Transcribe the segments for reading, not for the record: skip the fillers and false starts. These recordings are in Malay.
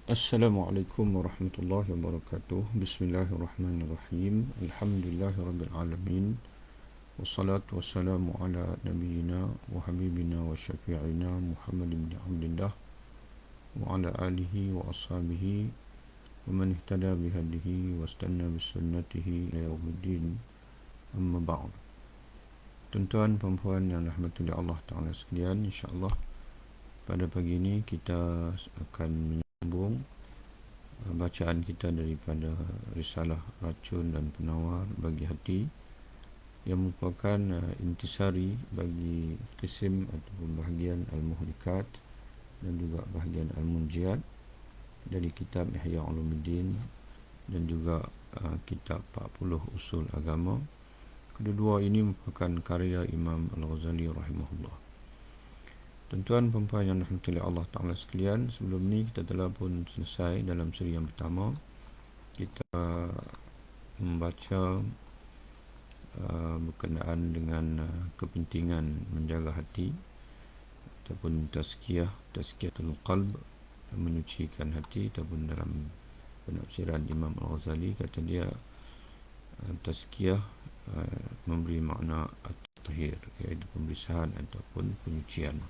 Assalamualaikum warahmatullahi wabarakatuh. Bismillahirrahmanirrahim. Alhamdulillahirrabbilalamin. Wassalatu wassalamu ala nabiyyina wa habibina wa syafi'ina Muhammad bin Abdullah wa ala alihi wa ashabihi wa man ihtada bihadihi wa istanna bisunnatihi ila yaumiddin. Amma ba'd. Tuan-tuan dan puan yang dirahmati oleh Allah Ta'ala sekalian, insya-Allah pada pagi ini kita akan menyambung bacaan kita daripada risalah Racun dan Penawar bagi Hati yang merupakan intisari bagi kisim ataupun bahagian Al-Muhlikat dan juga bahagian Al-Munjiat dari kitab Ihya Ulumuddin dan juga kitab 40 Usul Agama. Kedua-dua ini merupakan karya Imam Al-Ghazali rahimahullah. Tuan-tuan dan puan yang dirahmati oleh Allah Ta'ala sekalian, sebelum ni kita telah pun selesai dalam siri yang pertama. Kita membaca berkenaan dengan kepentingan menjaga hati ataupun tazkiyatul qalb, menyucikan hati, ataupun dalam penafsiran Imam Al-Ghazali kata dia tazkiyah memberi makna at-tahir, iaitu pembersihan ataupun penyucian.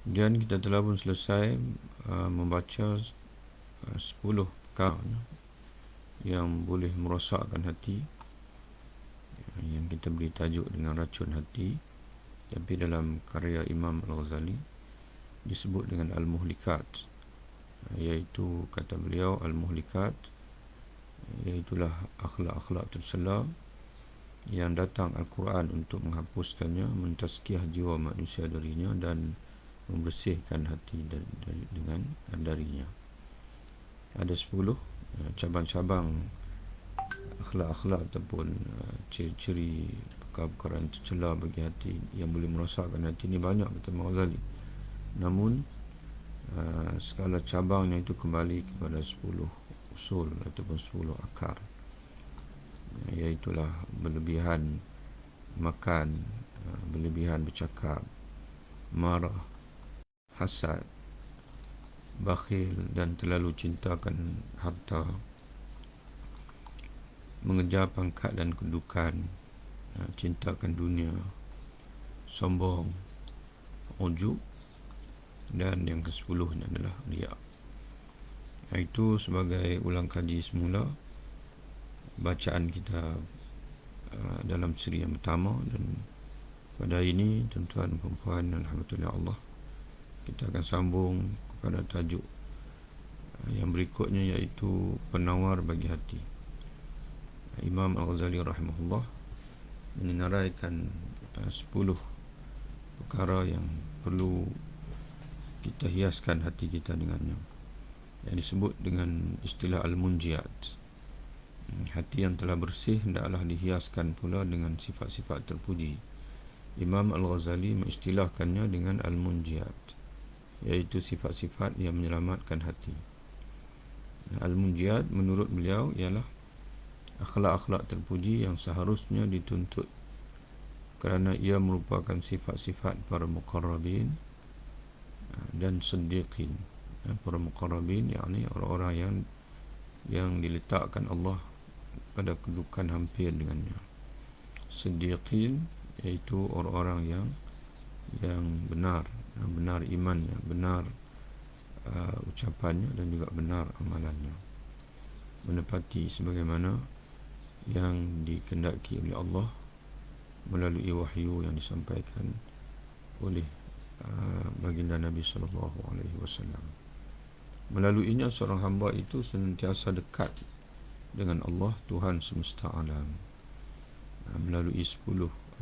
Dan kita telah pun selesai membaca 10 perkara yang boleh merosakkan hati, yang kita beri tajuk dengan racun hati, tapi dalam karya Imam Al-Ghazali disebut dengan Al-Muhlikat, iaitu kata beliau Al-Muhlikat iaitulah akhlak-akhlak tercela yang datang Al-Quran untuk menghapuskannya, mentazkiyah jiwa manusia darinya dan membersihkan hati darinya. Ada 10 cabang-cabang akhlak-akhlak ataupun ciri-ciri perkara-perkara yang tercela bagi hati yang boleh merosakkan hati. Ini banyak kata Imam Ghazali, namun segala cabangnya itu kembali kepada 10 usul ataupun 10 akar, iaitulah berlebihan makan, berlebihan bercakap, marah, hasad, bakhil dan terlalu cintakan harta, mengejar pangkat dan kedudukan, cintakan dunia, sombong, ujub, dan yang ke-10 adalah riak. Itu sebagai ulang kaji semula bacaan kita dalam siri yang pertama. Dan pada hari ini, tuan-tuan dan puan, alhamdulillah Allah, kita akan sambung kepada tajuk yang berikutnya, iaitu penawar bagi hati. Imam Al-Ghazali rahimahullah menyenaraikan 10 perkara yang perlu kita hiaskan hati kita dengannya, yang disebut dengan istilah Al-Munjiat. Hati yang telah bersih hendaklah dihiaskan pula dengan sifat-sifat terpuji. Imam Al-Ghazali mengistilahkannya dengan Al-Munjiat, iaitu sifat-sifat yang menyelamatkan hati. Al-Munjiat menurut beliau ialah akhlak-akhlak terpuji yang seharusnya dituntut kerana ia merupakan sifat-sifat para muqarrabin dan siddiqin. Para muqarrabin yakni orang-orang yang diletakkan Allah pada kedudukan hampir dengannya. Siddiqin iaitu orang-orang yang benar imannya, benar ucapannya dan juga benar amalannya, menepati sebagaimana yang dikehendaki oleh Allah melalui wahyu yang disampaikan oleh baginda Nabi SAW. Melaluinya seorang hamba itu senantiasa dekat dengan Allah, Tuhan semesta alam. Melalui 10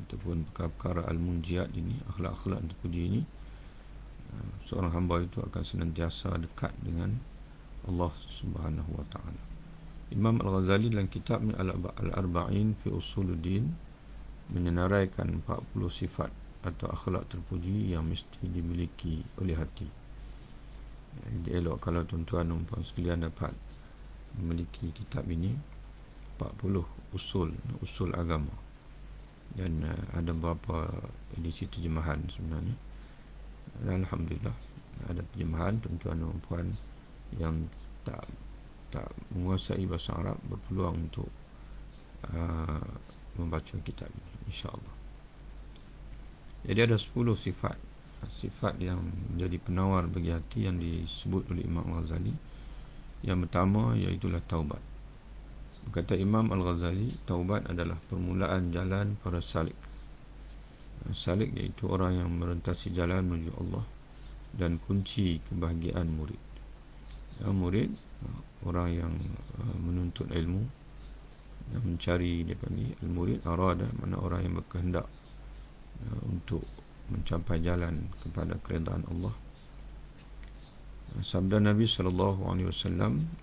ataupun perkara Al-Munjiat ini, akhlak-akhlak yang terpuji ini, seorang hamba itu akan senantiasa dekat dengan Allah Subhanahu wa ta'ala. Imam Al-Ghazali dalam kitabnya Al-Arba'in fi Usuluddin menyenaraikan 40 sifat atau akhlak terpuji yang mesti dimiliki oleh hati. Jadi elok kalau tuan-tuan dan puan sekalian dapat memiliki kitab ini, 40 usul agama, dan ada beberapa edisi terjemahan sebenarnya. Dan alhamdulillah ada terjemahan tuan-tuan dan puan yang tak menguasai bahasa Arab berpeluang untuk membaca kitab ini, insya-Allah. Jadi ada 10 sifat yang menjadi penawar bagi hati yang disebut oleh Imam Al-Ghazali. Yang pertama iaitulah taubat. Kata Imam Al-Ghazali, taubat adalah permulaan jalan para salik. Salik iaitu orang yang merentasi jalan menuju Allah dan kunci kebahagiaan murid. Murid, orang yang menuntut ilmu, mencari, dia panggil al-murid. Arada, mana orang yang berkehendak untuk mencapai jalan kepada keredaan Allah. Sabda Nabi SAW,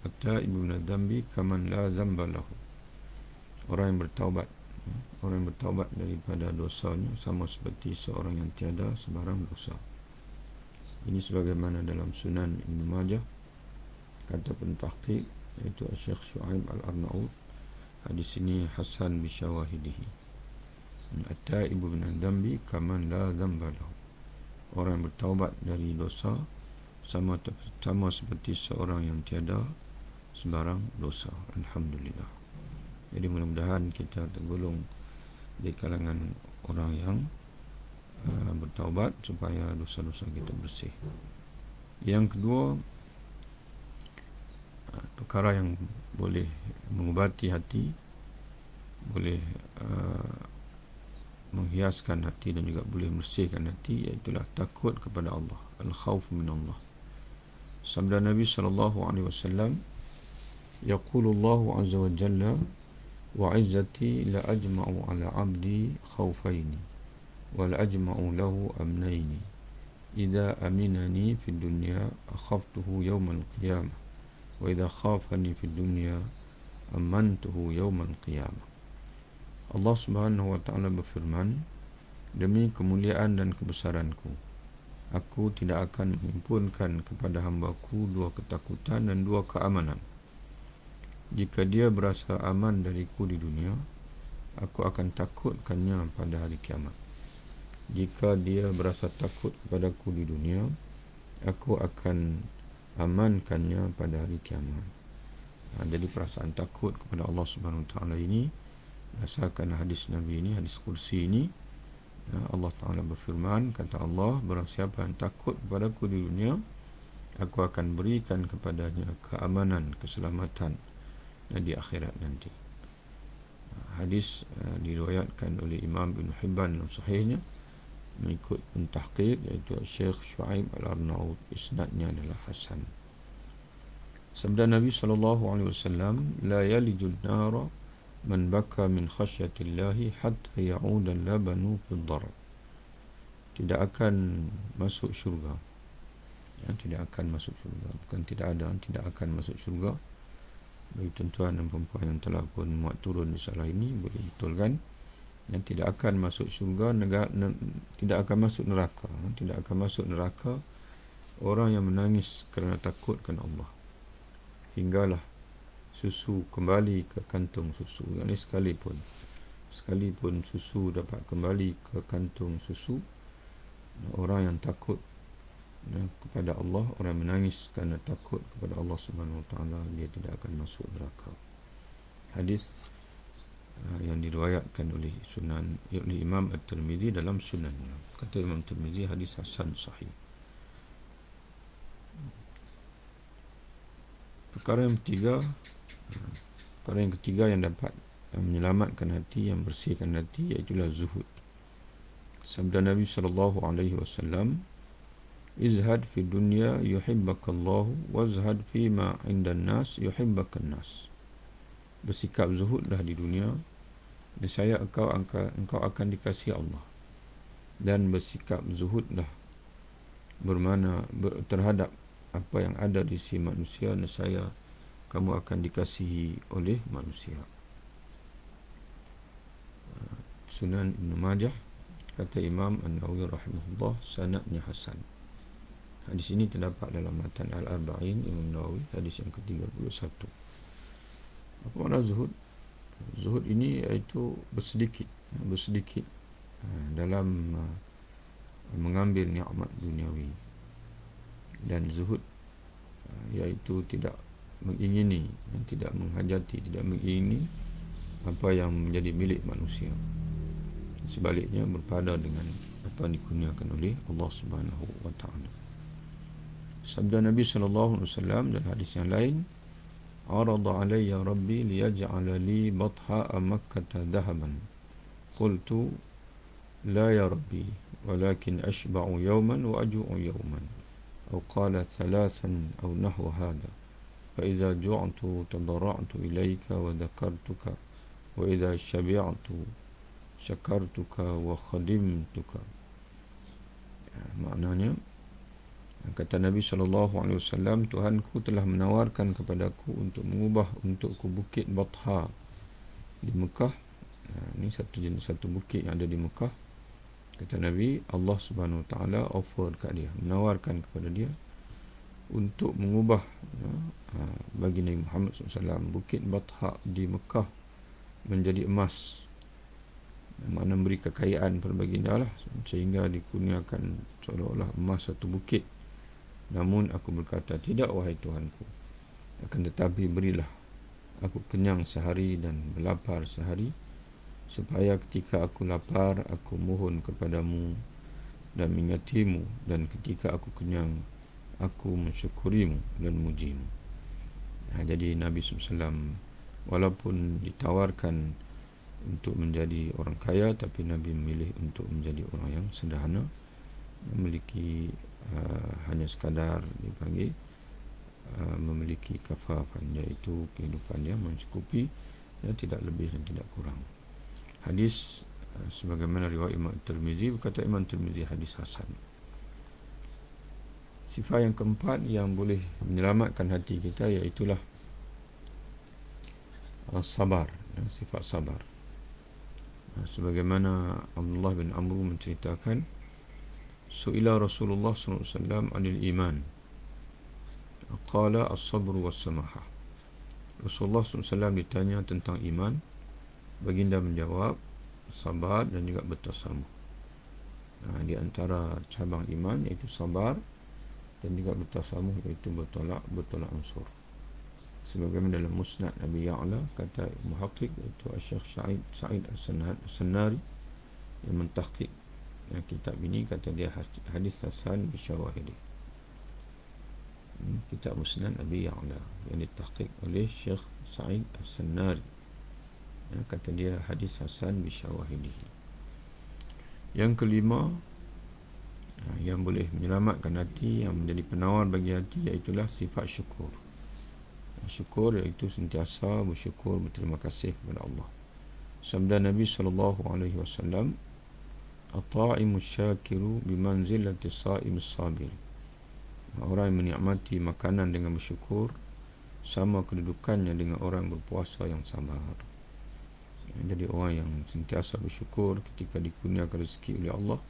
at-taibu min adz-dzambi kaman la dzamba lahu. Orang yang bertaubat daripada dosanya sama seperti seorang yang tiada sebarang dosa. Ini sebagaimana dalam Sunan Ibn Majah, kata pentahqiq iaitu Syekh Shu'aib Al-Arnaud, hadis ini hasan bi syawahidihi. At-taibu min adz-dzambi kaman la dzamba lahu. Orang yang bertaubat dari dosa sama seperti seorang yang tiada sebarang dosa. Alhamdulillah. Jadi mudah-mudahan kita tergolong di kalangan orang yang bertaubat supaya dosa-dosa kita bersih. Yang kedua, perkara yang boleh mengubati hati, boleh menghiaskan hati dan juga boleh membersihkan hati, iaitulah takut kepada Allah, al-khauf min Allah. Sabda Nabi SAW, yaqulu Allah azza wa jalla, wa izzati la ajma'u ala abdi khawfaini wa la ajma'u lahu amnaini idza aminani fid dunya akhaftuhu yawmal qiyamah wa idza khafani fid dunya amantuhu yawmal qiyamah. Allah Subhanahu wa taala berfirman, demi kemuliaan dan kebesaranku, aku tidak akan menghimpunkan kepada hamba-Ku 2 ketakutan dan 2 keamanan. Jika dia berasa aman dariku di dunia, aku akan takutkannya pada hari kiamat. Jika dia berasa takut kepadaku di dunia, aku akan amankannya pada hari kiamat. Jadi perasaan takut kepada Allah Subhanahu wa taala ini berdasarkan hadis Nabi ini, hadis kursi ini, Allah Ta'ala berfirman, kata Allah, barang siapa yang takut kepadaku di dunia, aku akan berikan kepadanya keamanan, keselamatan di akhirat nanti. Hadis diriwayatkan oleh Imam Ibn Hibban dalam sahihnya mengikut pentahqiq iaitu Syekh Shu'aib Al-Arnaud, isnadnya adalah hasan. Sabda Nabi SAW, la yalijul nara man baka min khasyatillahi hatta ya'uda labanu fil dar. Tidak akan masuk syurga, tidak akan masuk syurga, bukan tidak akan masuk syurga. Bagi tuan-tuan dan perempuan yang telah pun muat turun risalah ini, boleh betulkan, yang tidak akan masuk syurga, tidak akan masuk neraka. Tidak akan masuk neraka orang yang menangis kerana takutkan Allah, hinggalah susu kembali ke kantung susu. Ini sekalipun susu dapat kembali ke kantung susu, orang yang takut kepada Allah, orang yang menangis kerana takut kepada Allah Subhanahu wa taala, dia tidak akan masuk neraka. Hadis yang diriwayatkan oleh Imam At-Tirmizi dalam Sunannya. Kata Imam At-Tirmizi, hadis hasan sahih. Perkara yang ketiga yang dapat menyelamatkan hati, yang bersihkan hati, iaitulah zuhud. Sabda Nabi SAW, izhad fi dunya yuhibbakallahu wazhad fi ma indan nas yuhibbakan nas. Bersikap zuhudlah di dunia, nescaya engkau akan dikasihi Allah. Dan bersikap zuhudlah terhadap apa yang ada di sisi manusia, nescaya kamu akan dikasihi oleh manusia. Sunan Ibn Majah, kata Imam An-Nawawi rahimahullah, sanadnya hasan. Hadis ini terdapat dalam matan Al-Arba'in Imam Nawawi, hadis yang ke-31. Apa makna zuhud? Zuhud ini iaitu bersedikit dalam mengambil nikmat duniawi. dan zuhud, iaitu tidak mengingini, tidak menghajati, tidak mengingini apa yang menjadi milik manusia. Sebaliknya berpada dengan apa yang dikurniakan oleh Allah Subhanahu wa taala. Sabda Nabi sallallahu alaihi wasallam dalam hadis yang lain, "Arada alayya rabbi liyaj'ala li batha'a Makkah dhahaban." Qultu, "La ya rabbi, walakin ashba'u yawman wa aju'u yawman." Atau qala thalathan aw nahwa hadha. Fa idza ju'tu tadarra'tu ilayka wa dhakartuka wa idza shabi'tu syakartuka wa khadimtuka. Maknanya, kata Nabi SAW, Tuhanku telah menawarkan kepadaku untuk mengubah untukku bukit Batha di Mekah. Ini satu bukit yang ada di Mekah. Kata Nabi, Allah Subhanahu Wa Taala offer kat dia, menawarkan kepada dia untuk mengubah bagi Nabi Muhammad SAW bukit Batha di Mekah menjadi emas. Makna beri kekayaan pada baginda lah, sehingga dikurniakan seolah-olah emas satu bukit. Namun aku berkata, tidak wahai Tuhanku, akan tetapi berilah aku kenyang sehari dan berlapar sehari, supaya ketika aku lapar aku mohon kepadamu dan mengingatimu, dan ketika aku kenyang aku mensyukurimu dan mujimu. Jadi Nabi SAW walaupun ditawarkan untuk menjadi orang kaya, tapi Nabi memilih untuk menjadi orang yang sederhana, memiliki hanya sekadar dipanggil memiliki kafafan, iaitu kehidupan yang mencukupi, ya, tidak lebih dan tidak kurang. Hadis sebagaimana riwayat Imam Tirmizi, berkata Imam Tirmizi hadis hasan. Sifat yang keempat yang boleh menyelamatkan hati kita, iaitulah sabar, sifat sabar. Sebagaimana Abdullah bin Amr menceritakan, su'ila Rasulullah SAW anil iman, qala as-sabru was-samahah. Rasulullah SAW ditanya tentang iman, baginda menjawab, sabar dan juga bertasamuh. Di antara cabang iman iaitu sabar dan juga bertasamuh, iaitu bertolak unsur. Sebagaimana dalam Musnad Nabi Ya'la, kata muhaqqiq, iaitu Syekh Sa'id As-Sannari yang mentahqiq kitab ini, kata dia hadis hasan bisyawahidi. Kitab Musnad Nabi Ya'la yang ditahqiq oleh Syekh Sa'id As-Sannari, kata dia hadis hasan bisyawahidi. Yang kelima yang boleh menyelamatkan hati, yang menjadi penawar bagi hati, iaitulah sifat syukur. Syukur iaitu sentiasa bersyukur, berterima kasih kepada Allah. Sabda Nabi SAW, "At-ta'imu syakiru bimanzilati sa'imis sabir." Orang yang menikmati makanan dengan bersyukur sama kedudukannya dengan orang berpuasa yang sabar. Jadi orang yang sentiasa bersyukur ketika dikurniakan rezeki oleh Allah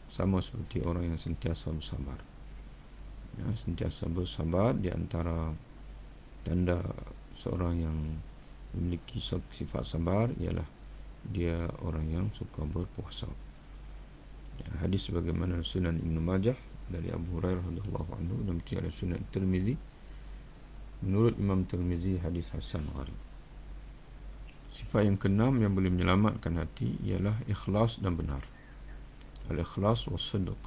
sama seperti orang yang sentiasa bersabar. Sentiasa bersabar, di antara tanda seorang yang memiliki sifat sabar ialah dia orang yang suka berpuasa. Hadis sebagaimana Sunan Ibn Majah dari Abu Hurairah radhiyallahu anhu dan juga Sunan Tirmizi. Menurut Imam Tirmizi, hadis hasan gharib. Sifat yang keenam yang boleh menyelamatkan hati ialah ikhlas dan benar. Al-ikhlas wa sidq.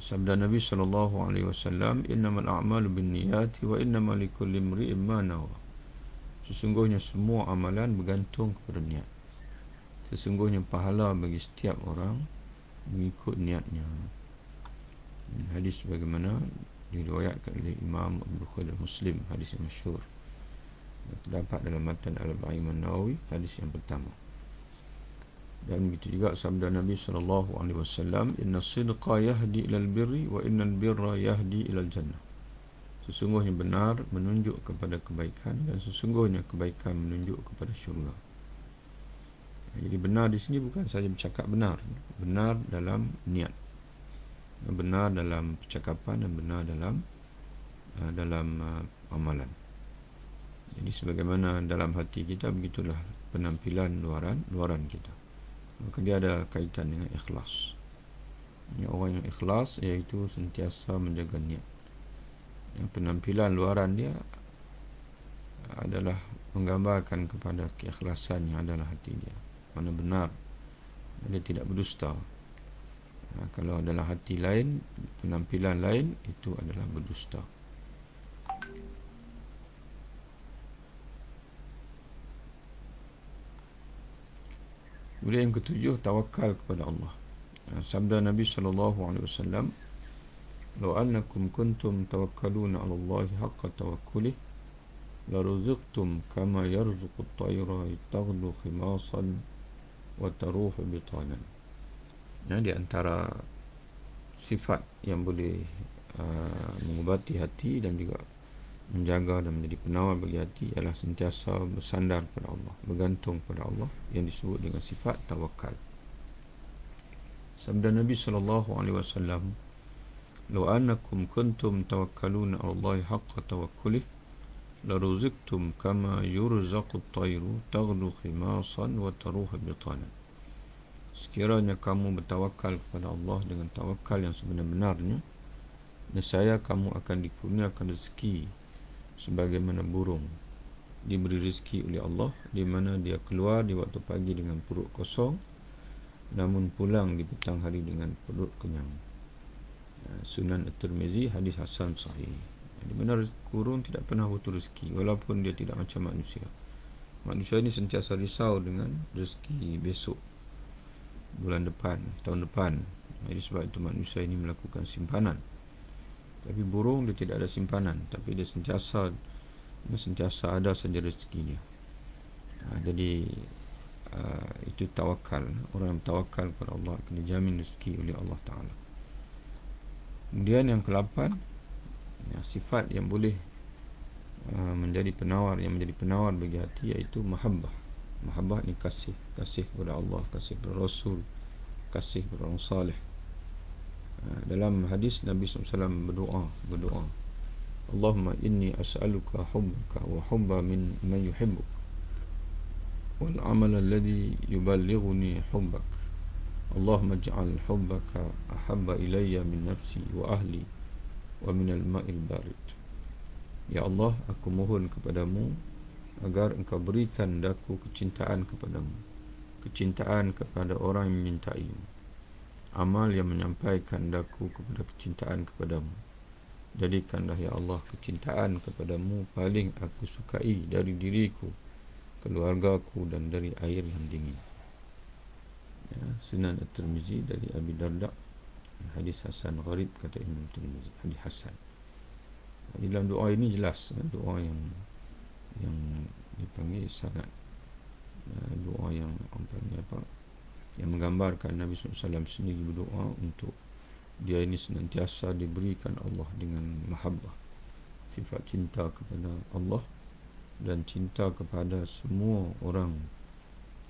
Sabda Nabi SAW, "Innamal a'malu binniyati wa innamal likulli imri'in ma nawa." Sesungguhnya semua amalan bergantung kepada niat. Sesungguhnya pahala bagi setiap orang mengikut niatnya. Hadis bagaimana diriwayatkan oleh Imam Abu Bukhari dan Muslim, hadis yang masyhur, terdapat dalam matan Al-Arba'in An-Nawawi, hadis yang pertama. Dan begitu juga sabda Nabi SAW, "Inna sidqa yahdi ilal birri wa innal birra yahdi ilal jannah." Sesungguhnya benar menunjuk kepada kebaikan, dan sesungguhnya kebaikan menunjuk kepada syurga. Jadi benar di sini bukan saja bercakap benar, benar dalam niat, benar dalam percakapan, dan benar dalam amalan. Jadi sebagaimana dalam hati kita, begitulah penampilan luaran kita. Maka dia ada kaitan dengan ikhlas. Orang yang ikhlas iaitu sentiasa menjaga niat. Yang penampilan luaran dia adalah menggambarkan kepada keikhlasan yang adalah hati dia, mana benar dia tidak berdusta. Kalau adalah hati lain, penampilan lain, itu adalah berdusta. Kemudian yang ketujuh, tawakal kepada Allah. Sabda Nabi SAW, "Lau annakum kuntum tawakkaluna 'ala Allah haqqa tawakkulih, la ruziqtum kama yarzuqu at-tayra taghdu khimasan wa taruhu bitanan." Di antara sifat yang boleh mengubati hati dan juga menjaga dan menjadi penawar bagi hati adalah sentiasa bersandar kepada Allah, bergantung kepada Allah, yang disebut dengan sifat tawakal. Sabda Nabi SAW, "Lau annakum kuntum tawakkaluna 'ala Allah haqqa tawakkulih, la ruziqtum kama yurzaqu at-tayru taghdu khimasan wa taruhu bitanan." Sekiranya kamu bertawakal kepada Allah dengan tawakal yang sebenar-benarnya, nescaya kamu akan dikurniakan rezeki sebagaimana burung diberi rezeki oleh Allah, di mana dia keluar di waktu pagi dengan perut kosong, namun pulang di petang hari dengan perut kenyang. Sunan At-Tirmizi, hadis hasan sahih. Di mana burung tidak pernah putus rezeki, walaupun dia tidak macam manusia. Manusia ini sentiasa risau dengan rezeki besok, bulan depan, tahun depan. Jadi sebab itu manusia ini melakukan simpanan. Tapi burung dia tidak ada simpanan, tapi dia sentiasa ada saja rezeki dia. Jadi itu tawakal. Orang yang tawakal kepada Allah akan dijamin rezeki oleh Allah Ta'ala. Kemudian yang ke-8, sifat yang boleh menjadi penawar bagi hati, iaitu mahabbah. Mahabbah ni kasih kepada Allah, kasih kepada Rasul, kasih kepada orang salih. Dalam hadis Nabi SAW berdoa, "Allahumma inni as'aluka hubbaka wa hubba min man yuhibbuk, wal amal alladhi yuballighuni hubbak. Allahumma ij'al hubbaka ahabba ilayya min nafsi wa ahli wa min al-ma'il barid." Ya Allah, aku mohon kepadamu agar engkau berikan daku kecintaan kepadamu, kecintaan kepada orang yang menyintaimu, amal yang menyampaikan daku kepada kecintaan kepadamu. Jadikanlah ya Allah kecintaan kepadamu paling aku sukai dari diriku, keluargaku, dan dari air yang dingin. Sunan At-Tirmizi dari Abi Darda, hadis hasan gharib, kata Imam Tirmizi, hadis hasan. Di dalam doa ini jelas, doa yang dipanggil sangat, doa yang yang menggambarkan Nabi SAW sendiri berdoa untuk dia ini senantiasa diberikan Allah dengan mahabbah, sifat cinta kepada Allah dan cinta kepada semua orang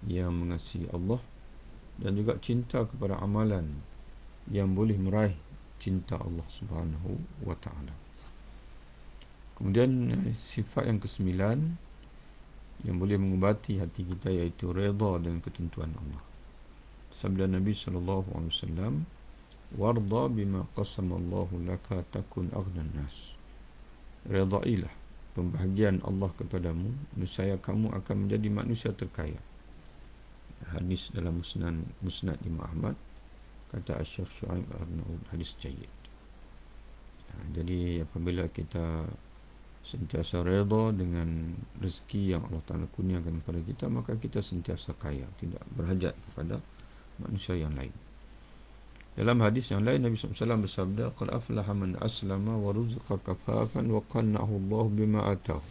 yang mengasihi Allah, dan juga cinta kepada amalan yang boleh meraih cinta Allah Subhanahu wa ta'ala. Kemudian sifat yang ke-9 yang boleh mengubati hati kita, iaitu redha dengan ketentuan Allah. Sabda Nabi SAW, "Warda bima qasama Allahu laka takun aghnan nas." Redailah pembahagian Allah kepadamu, nescaya kamu akan menjadi manusia terkaya. Hadis dalam Musnad Imam Ahmad, kata Syekh Syuaib Arnaud, hadis jayyid. Jadi apabila kita sentiasa redha dengan rezeki yang Allah Ta'ala kurniakan kepada kita, maka kita sentiasa kaya, tidak berhajat kepada manusia yang lain. Dalam hadis yang lain, Nabi SAW bersabda, "Qad aflaha man aslama wa ruziqa kafafan wa qanna'ahu Allah bima atahu."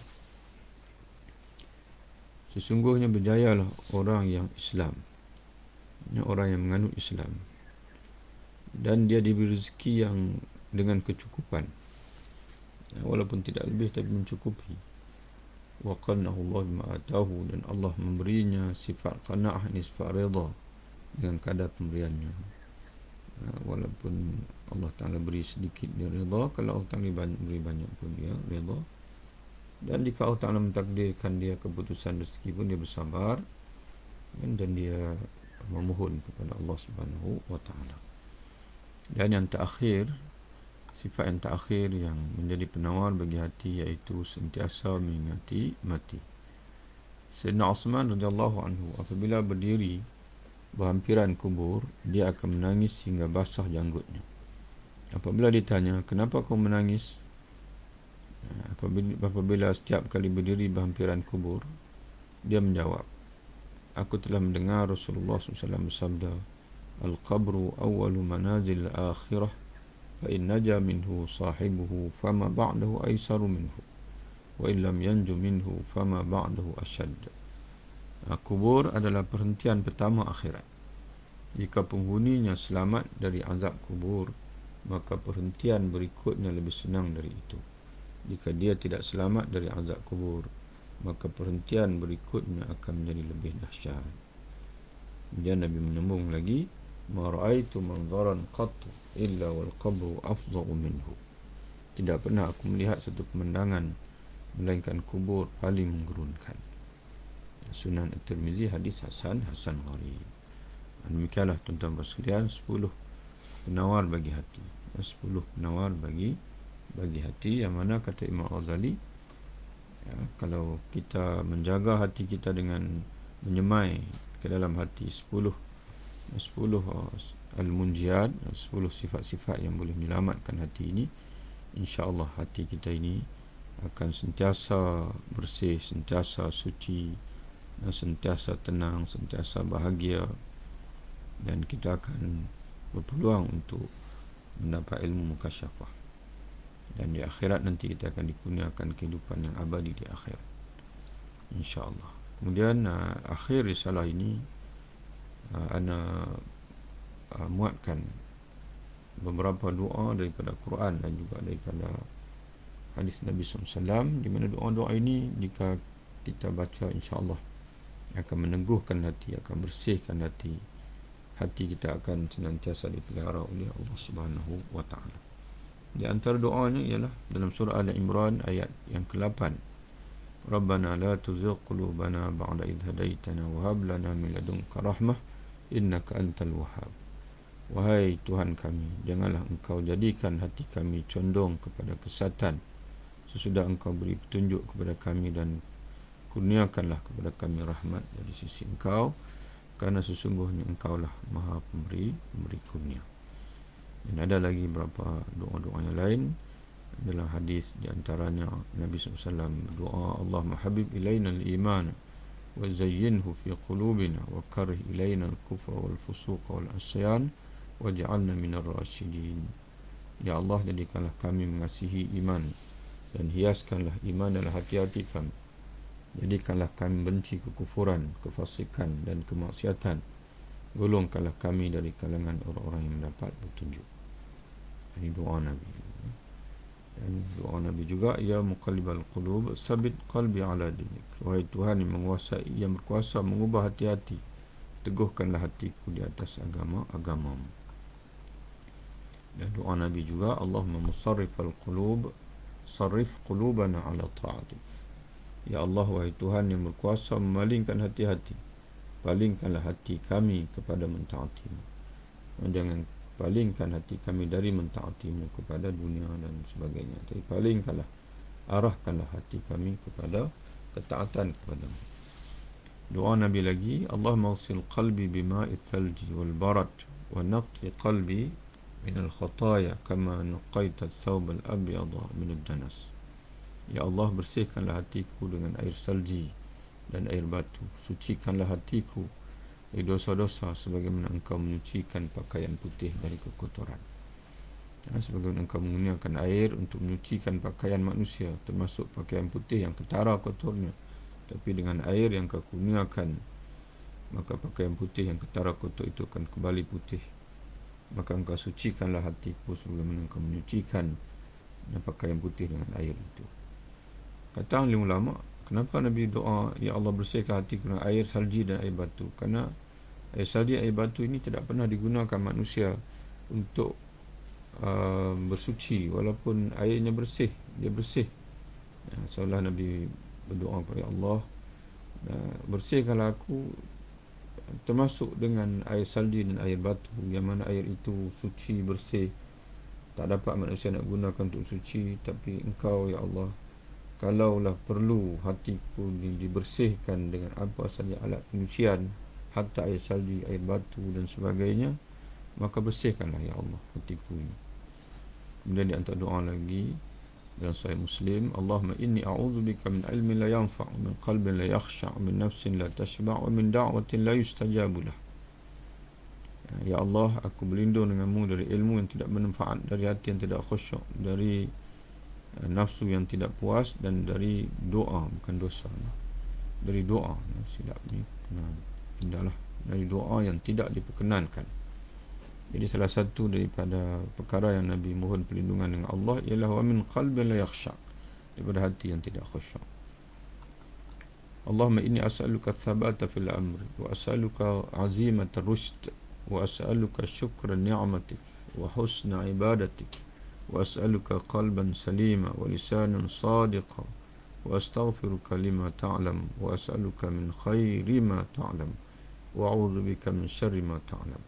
Sesungguhnya berjayalah orang yang Islam, orang yang menganut Islam, dan dia diberi rezeki yang dengan kecukupan, walaupun tidak lebih tapi mencukupi. Wa qanna'ahu Allah bima atahu, dan Allah memberinya sifat qana'ah, sifat redha dengan kadar pemberiannya. Walaupun Allah Ta'ala beri sedikit, dia redha. Kalau Allah Ta'ala beri banyak pun dia redha. Dan jika Allah Ta'ala mentakdirkan dia keputusan rezeki pun dia bersabar, dan dia memohon kepada Allah Subhanahu wa Ta'ala. Dan yang terakhir, sifat yang terakhir yang menjadi penawar bagi hati, iaitu sentiasa mengingati mati. Sayyidina Osman radhiyallahu anhu apabila berdiri berhampiran kubur, dia akan menangis hingga basah janggutnya. Apabila ditanya, kenapa kau menangis? Apabila setiap kali berdiri berhampiran kubur, dia menjawab, aku telah mendengar Rasulullah SAW bersabda, Al-qabru awwalu manazil akhirah, fa in naja minhu sahibuhu fama ba'dahu aisaru minhu, wa in lam yanju minhu fama ba'dahu ashad. Kubur adalah perhentian pertama akhirat. Jika penghuninya selamat dari azab kubur, maka perhentian berikutnya lebih senang dari itu. Jika dia tidak selamat dari azab kubur, maka perhentian berikutnya akan menjadi lebih dahsyat. Kemudian Nabi menyambung lagi, ma ra'aitu manzaran qattu illa wal qabru afdhalu minhu. Tidak pernah aku melihat satu pemandangan melainkan kubur paling menggerunkan. Sunan At-Tirmizi, hadis hasan gharib. Demikianlah tuan-tuan sekalian, 10 penawar bagi hati. 10 penawar bagi hati, yang mana kata Imam Ghazali, kalau kita menjaga hati kita dengan menyemai ke dalam hati 10 al-munjiyat, 10 sifat-sifat yang boleh menyelamatkan hati ini, insya-Allah hati kita ini akan sentiasa bersih, sentiasa suci, sentiasa tenang, sentiasa bahagia, dan kita akan berpeluang untuk mendapat ilmu mukasyafah. Dan di akhirat nanti kita akan dikurniakan kehidupan yang abadi di akhirat, insya-Allah. Kemudian akhir risalah ini ana muatkan beberapa doa daripada Quran dan juga daripada hadis Nabi SAW, di mana doa-doa ini jika kita baca, insya-Allah akan meneguhkan hati, akan bersihkan hati. Hati kita akan senantiasa dipelihara oleh Allah Subhanahu wa taala. Di antara doanya ialah dalam surah Al-Imran ayat yang ke-8. Rabbana la tuzigh qulubana ba'da idh hadaitana wa hab lana min ladunka rahmah innaka antal wahhab. Wahai Tuhan kami, janganlah engkau jadikan hati kami condong kepada kesesatan sesudah engkau beri petunjuk kepada kami, dan kurniakanlah kepada kami rahmat dari sisi engkau, kerana sesungguhnya engkaulah maha pemberi kurnia. Dan ada lagi beberapa doa-doa yang lain dalam hadis, di antaranya Nabi SAW berdoa, Allahumma habib ilaina al-iman wa zayyinhu fi qulubina wa karih ilaina al-kufra wal fusuqa wal asyan waj'alna minar rasyidin. Ya Allah, jadikanlah kami mengasihi iman dan hiaskanlah iman dalam hati-hati kami. Jadikanlah kami benci kekufuran, kefasikan dan kemaksiatan. Golongkanlah kami dari kalangan orang-orang yang mendapat petunjuk. Ini doa Nabi. Dan doa Nabi juga, ya muqallibal qulub sabit qalbi ala dinik. Wahai Tuhan yang menguasai, yang berkuasa mengubah hati-hati, teguhkanlah hatiku di atas agamamu. Dan doa Nabi juga, Allahumma musarrifal qulub sarrif qulubana ala ta'atik. Ya Allah, wahai Tuhan yang berkuasa memalingkan hati-hati, palingkanlah hati kami kepada mentaatimu. Jangan palingkan hati kami dari mentaatimu kepada dunia dan sebagainya, tapi palingkanlah, arahkanlah hati kami kepada ketaatan kepadamu. Doa Nabi lagi, Allahumma ghsil qalbi bima'it thalji wal barad wa naqi qalbi min al-khataya kama naqaita ath-thawb al-abyada min ad-danas. Ya Allah, bersihkanlah hatiku dengan air salji dan air batu. Sucikanlah hatiku dari dosa-dosa sebagaimana engkau menyucikan pakaian putih dari kekotoran. Sebagaimana engkau menggunakan air untuk menyucikan pakaian manusia, termasuk pakaian putih yang ketara kotornya, tapi dengan air yang kau kurniakan, maka pakaian putih yang ketara kotor itu akan kembali putih. Maka engkau sucikanlah hatiku sebagaimana engkau menyucikan pakaian putih dengan air itu. Kata ahli ulama, kenapa Nabi doa, ya Allah bersihkan hatiku dengan air salji dan air batu? Kerana air salji dan air batu ini tidak pernah digunakan manusia untuk bersuci, walaupun airnya bersih, dia bersih. Seolah Nabi berdoa kepada Allah, bersihkanlah aku termasuk dengan air salji dan air batu, yang mana air itu suci, bersih, tak dapat manusia nak gunakan untuk suci. Tapi Engkau ya Allah, kalaulah perlu hatiku dibersihkan dengan apa saja alat penyucian, hatta air salji, air batu dan sebagainya, maka bersihkanlah ya Allah hatiku ini. Kemudian di antara doa lagi dalam Sahih Muslim, Allahumma inni a'udzubika min ilmin la yanfa', min qalbin la yakhsha', min nafsin la tashba', wa min da'watin la yustajabu lah. Ya Allah, aku berlindung denganmu dari ilmu yang tidak bermanfaat, dari hati yang tidak khusyuk, dari nafsu yang tidak puas, dan dari doa, bukan dosa, dari doa, silap ni pindahlah, dari doa yang tidak diperkenankan. Jadi salah satu daripada perkara yang Nabi mohon perlindungan dengan Allah ialah wa min qalbin la yakhsha', daripada hati yang tidak khusyuk. Allahumma inni as'aluka thabata fil amri, wa as'aluka azimata rushd, wa as'aluka syukra ni'matik, wa husna ibadatik, wa as'aluka qalban salima, wa lisanan sadiqa, wa astaghfiruka lima ta'lam, wa as'aluka min khairi ma ta'lam, wa a'udzu bika min syarri ma ta'lam.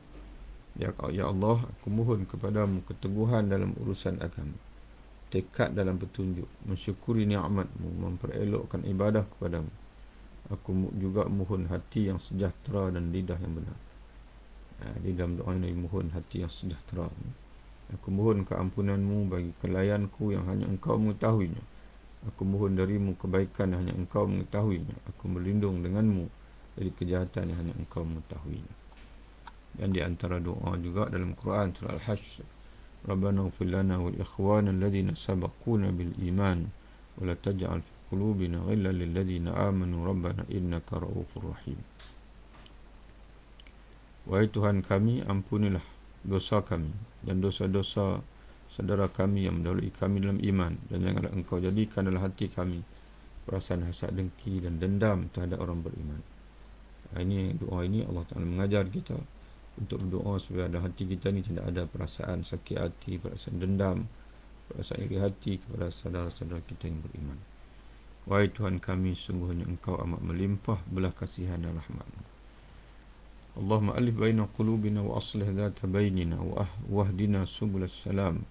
Ya Allah, aku mohon kepadamu keteguhan dalam urusan agama, tekad dalam petunjuk, mensyukuri nikmat-Mu, memperelokkan ibadah kepadamu. Aku juga mohon hati yang sejahtera dan lidah yang benar. Di dalam doa ini mohon hati yang sejahtera. Aku mohon keampunan-Mu bagi kelayanku yang hanya Engkau mengetahuinya. Aku mohon darimu kebaikan yang hanya Engkau mengetahuinya. Aku berlindung denganmu dari kejahatan yang hanya Engkau mengetahuinya. Dan di antara doa juga dalam Quran surah Al-Hashr, Rabbana ighfir lana wal ikhwana alladhina sabaquna bil iman wa la taj'al fi qulubina ghillan lil ladzina amanu rabbana innaka ra'ufur rahim. Wahai Tuhan kami, ampunilah dosa kami dan dosa-dosa saudara kami yang mendahului kami dalam iman, dan janganlah Engkau jadikan dalam hati kami perasaan hasad, dengki dan dendam terhadap orang beriman. Ini doa ini Allah Ta'ala mengajar kita untuk berdoa supaya dalam hati kita ni tidak ada perasaan sakit hati, perasaan dendam, perasaan iri hati kepada saudara-saudara kita yang beriman. Wahai Tuhan kami, sungguhnya Engkau amat melimpah belah kasihan dan rahmat-Mu. Allahumma alif baina qulubina wa aslih dhata bainina wa wahdina subulas salam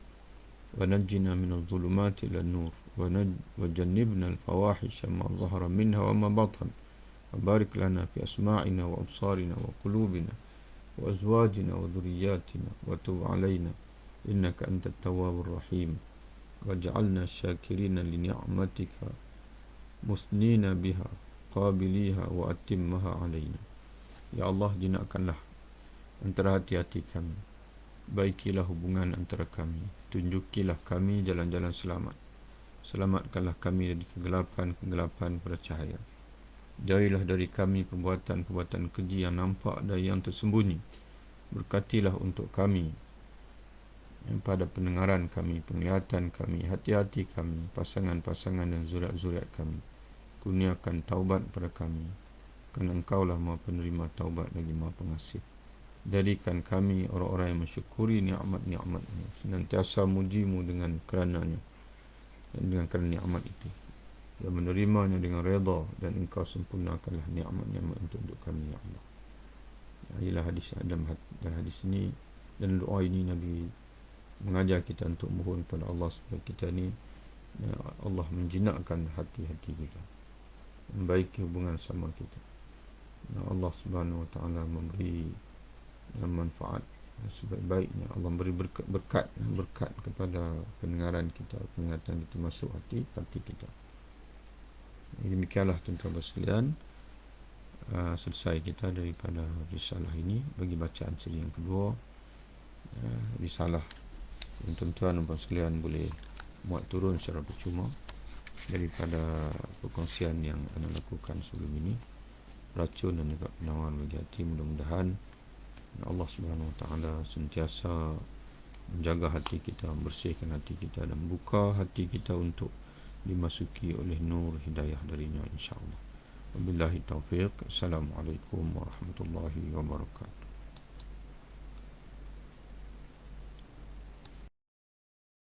wa najjina minadh dhulumati ilan nur wa jannibna al-fawahisha ma zahara minha wa ma batan wa barik lana fi asma'ina wa absarina wa qulubina wa azwajina wa dhurriyyatina wa tub alaina innaka antat tawwabur rahim waj'alna syakirina li ni'matika musnina biha qabiliha wa atimmaha alaina. Ya Allah, jinakkanlah antara hati-hati kami, baikilah hubungan antara kami, tunjukilah kami jalan-jalan selamat, selamatkanlah kami dari kegelapan-kegelapan pada cahaya. Jauhilah dari kami perbuatan-perbuatan keji yang nampak dan yang tersembunyi. Berkatilah untuk kami pada pendengaran kami, penglihatan kami, hati-hati kami, pasangan-pasangan dan zuriat-zuriat kami. Kurniakan taubat pada kami, kerana Engkaulah Maha Penerima taubat lagi Maha Pengasih. Jadikan kami orang-orang yang mensyukuri nikmat-nikmat-Mu, senantiasa muji-Mu dengan kerananya dan dengan kerana nikmat itu, dan menerimanya dengan redha, dan Engkau sempurnakanlah nikmat-nikmat untuk kami ya Allah. Inilah hadis dalam hadis ini dan doa ini Nabi mengajar kita untuk mohon kepada Allah supaya kita ni Allah menjinakkan hati-hati kita, membaiki hubungan sama kita. Allah Subhanahu Wa Taala memberi manfaat sebaik-baiknya. Allah memberi berkat kepada pendengaran kita, penglihatan kita masuk hati kita. Demikianlah tuan-tuan sekalian, selesai kita daripada risalah ini. Bagi bacaan siri yang kedua, risalah yang tuan-tuan dan sekalian boleh muat turun secara percuma daripada perkongsian yang anda lakukan sebelum ini. Racun dan juga penawar bagi hati. Mudah-mudahan Allah Subhanahu Wa Taala sentiasa menjaga hati kita, membersihkan hati kita dan buka hati kita untuk dimasuki oleh nur hidayah darinya insya-Allah. Wabillahi taufiq. Assalamualaikum warahmatullahi wabarakatuh.